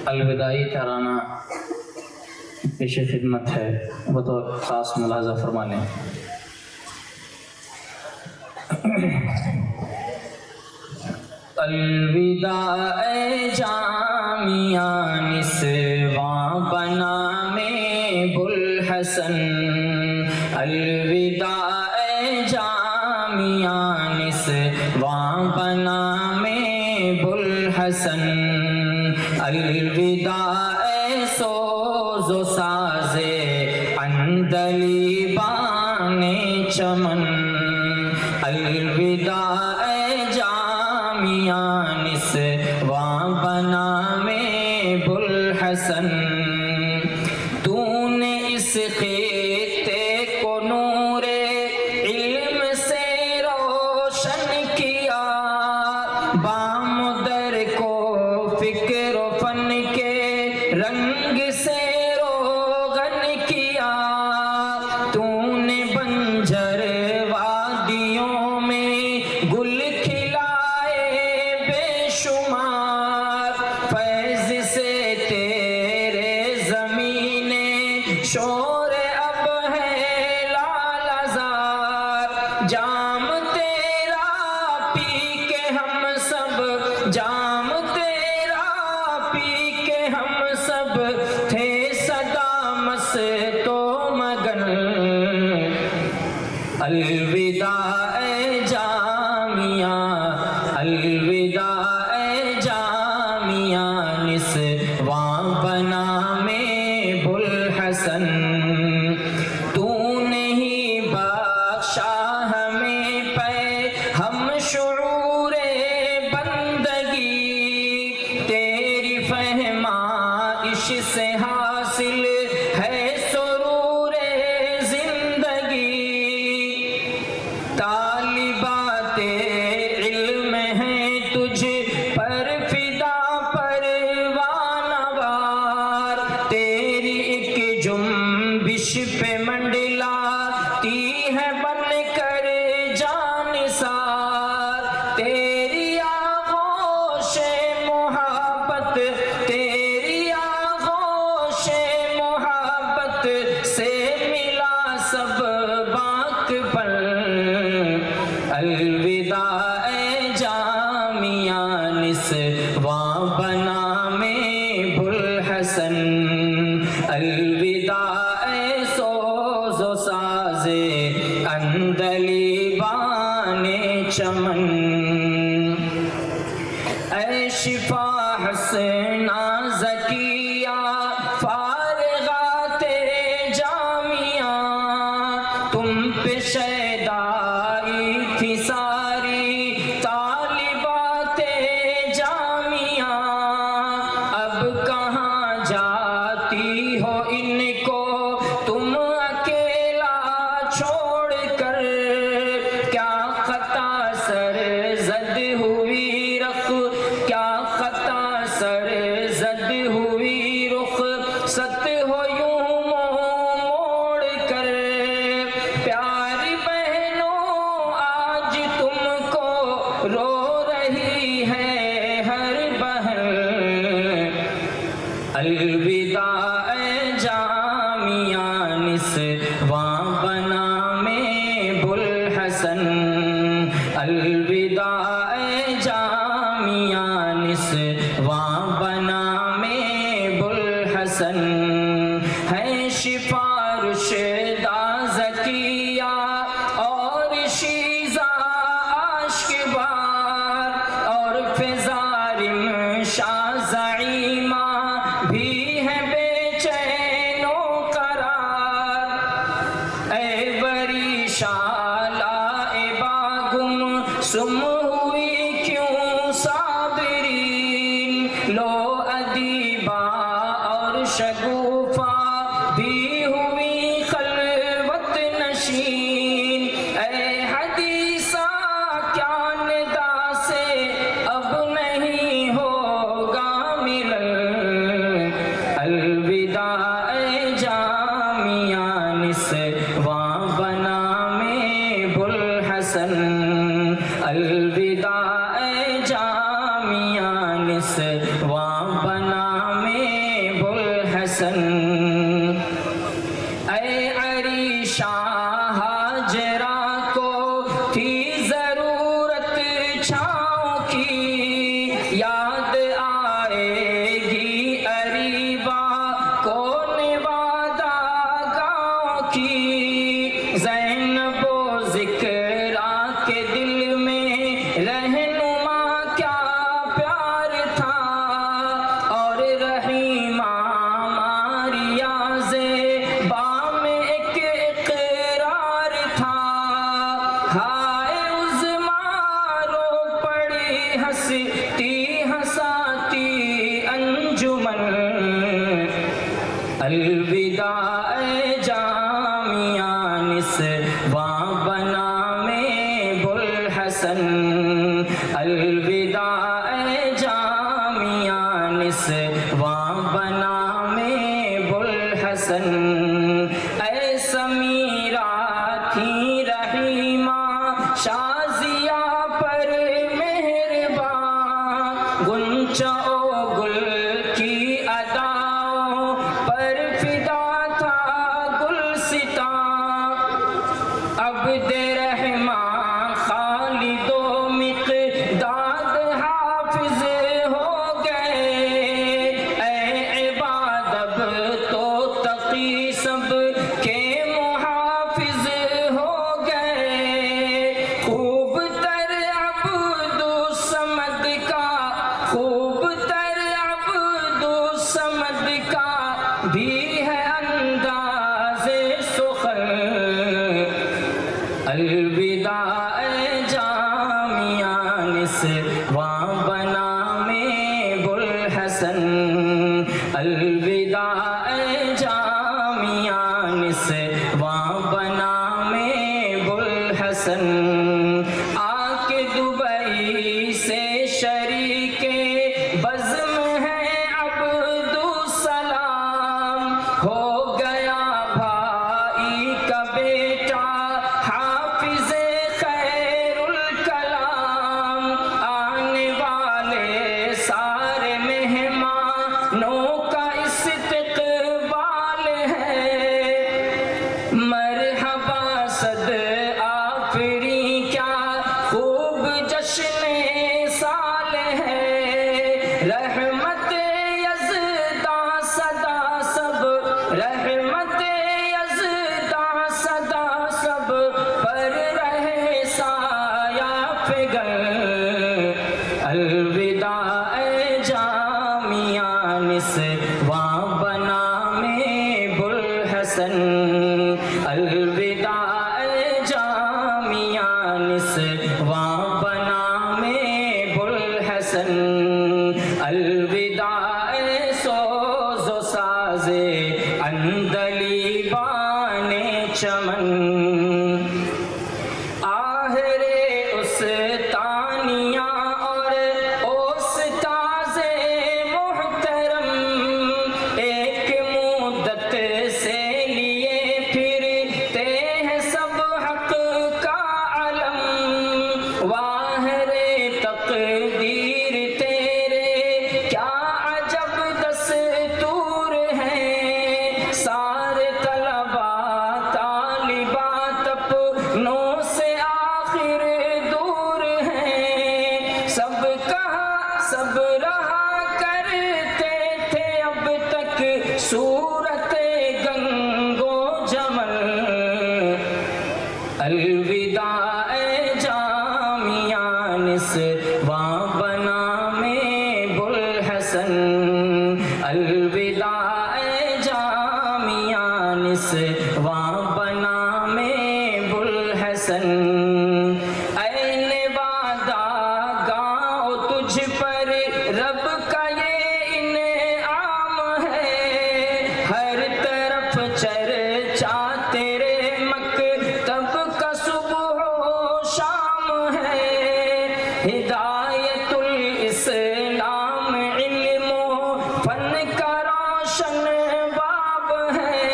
الوداعی ترانہ پیش خدمت ہے، بطور خاص ملاحظہ فرما لیں۔ الوداع اے جامعہ نسواں بنام بوالحسن، الوداع اے جامعہ نسواں بنام بوالحسن، الوداع اے سوز و ساز عندلیبان چمن، الوداع اے جامعہ نسواں بنام بوالحسن، تو نے اس خطے کو نور علم سے روشن کیا، بام در کو فکر و فن کے رنگ سے روغن کیا، تو نے بنجر وادیوں میں گل کھلائے بے شمار، فیض سے تیرے زمین شور اب ہے لالہزار، جام تیرا پی کے ہم سب، جام تیرا پی کے ہم سب تھے سدا مست و مگن، الوداع اے جامعہ، الوداع اے جامعہ نسواں بنام بوالحسن، تو نے ہی بخشا ہمیں پہ ہم شعور بندگی، تیری فہمائش سے حاصل ہے سرور زندگی، طالبات علم ہیں تجھ پر فدا پروانہ وار، تیری ایک جنبش پہ منڈلاتی ہے بن کر جانثار، تیری آغوش محبت، تیری آغوش محبت سے ملا سب باک پر، الوداع اے جامعہ نسواں بنام بوالحسن، الوداع اے سوز و ساز عندلیبان چمن، اے شفا حسنہ زکیہ فارغات جامعہ، تم پہ شیدائی تھی ساری طالبات جامعہ، اب کہاں جاتی ہو ان کو تم اکیلا چھوڑ کر، کیا خطا سر زد ہوئی رخ، کیا خطا سر زد ہوئی رخ ست ہو یوں موڑ کر، پیاری بہنوں آج تم کو رو رہی ہے ہر بہن، الوداع اے جامعہ نسواں بنام بوالحسن، الوداع اے جامعہ نسواں بنام بوالحسن، ہے شفا رشدہ زکیہ اور شیزہ عاشق بار، اور فضارم شاہ زعیمہ بھی ہے بے چین و قرار، اے بری شالہ باگم سم ہوئی کیوں صابرین، لو ادیبہ اور شگوفہ بھی ہوئی خلوت نشین، اے حدیثہ کیا ندا سے اب نہیں ہوگا ملن، الوداع اے جامعہ نسواں بنام بوالحسن، الوداع اے جامعہ نسواں بنام الوداع جامعہ نسواں بنا میں بوالحسن، الوداع جامعہ نسواں بنا میں بوالحسن، اے سمیرہ تھی رحیمہ شازیہ پر مہربان، گنچا و گل کی اداؤں پر فدا تھا گلستان، عبد رحمان خالد و مقداد حافظ ہو گئے، اے عباد اب تو تقی سب کے محافظ ہو گئے، خوب تر عبد الصمد کا، خوب تر عبد الصمد کا بھی ہے انداز سخن، الوداع جامعہ نسواں بنا میں بوالحسن، الوداع جامعہ نسواں بنا میں بوالحسن، آ کے دبئی سے شریک بزم ہے عبد السلام، ہو گیا بھائی کا بیٹا حافظ خیر الکلام، آنے والے سارے مہمانوں کا استقبال ہے، مرحبا صد آفری کیا خوب جشن سال ہے، رحمت یزداں صدا سب، رحمت یزداں صدا سب پر رہے سایہ فگن، الوداع جامعہ نسواں بنا میں بوالحسن، الوداع جامعہ نسواں بنا میں بوالحسن، الوداع سوز و ساز عندلیبان چمن، آہر استانیہ اور استاذ محترم، ایک مدت سے لیے پھرتے ہیں سب حق کا علم، واہر تقدیر تیرے کیا عجب دستور ہیں، سارے طلبا طالبات اپنوں سے آخر دور ہیں، سب کہاں سب رہا کرتے تھے اب تک صورت گنگ و جمل، الوداع جامعہ نسواں بنا میں بوالحسن، الوداع جامعہ نسواں بنا میں بوالحسن، اے نوادہ گاؤں تجھ پر رب کا یہ انعام ہے، ہر طرف چرچا تیرے مکتب کا صبح و شام ہے، ہدایت الاسلام علم و فن کا روشن باب ہے،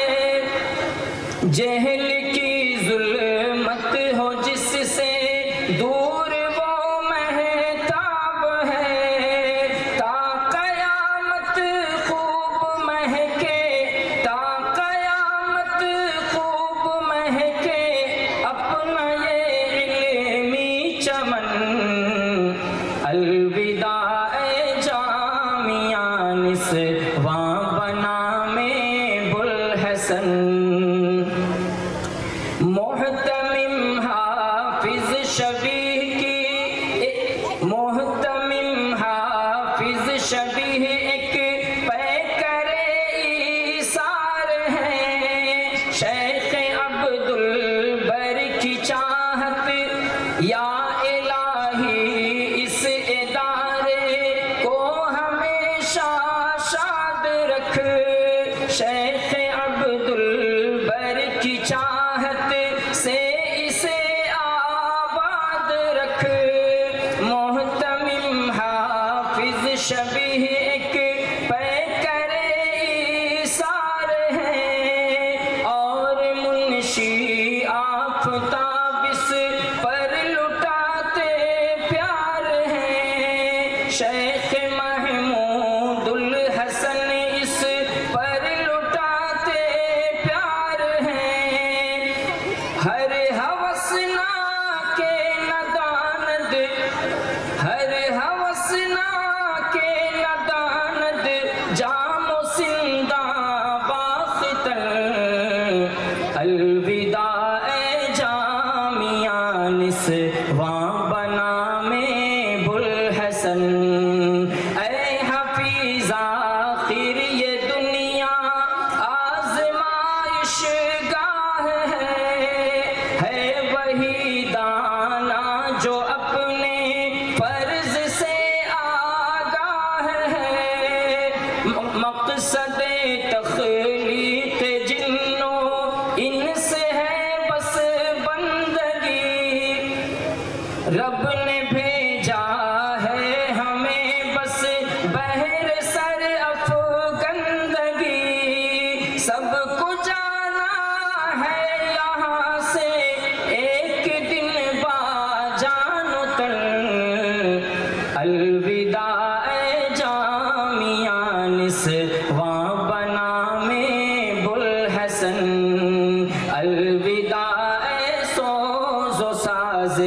جہل کی ظلمت ہو جس سے دور وہ مہتاب ہے، تا قیامت خوب مہکے، تا قیامت خوب مہکے اپنا یہ علمی چمن، الوداع جامعہ نسواں بنا میں بوالحسن، محتمم حافظ شبیہ کی، محتمم حافظ شبیہ ایک پیکر ایثار ہے، شیخ عبد البر کی چاہت یا الہی اس ادارے کو ہمیشہ شاد رکھ، شیخ آخر یہ دنیا آزمائش گاہ ہے وہی دانا جو اپنے فرض سے آگاہ ہے، مقصد تخلیق جنوں انس ہے بس بندگی، رب نے بھیجا ہے ہمیں بس بہر سر افگندگی، سب کو جانا ہے یہاں سے ایک دن با جان تن، الوداع اے جامعہ نسواں بنا میں بوالحسن، الوداع اے سوز و ساز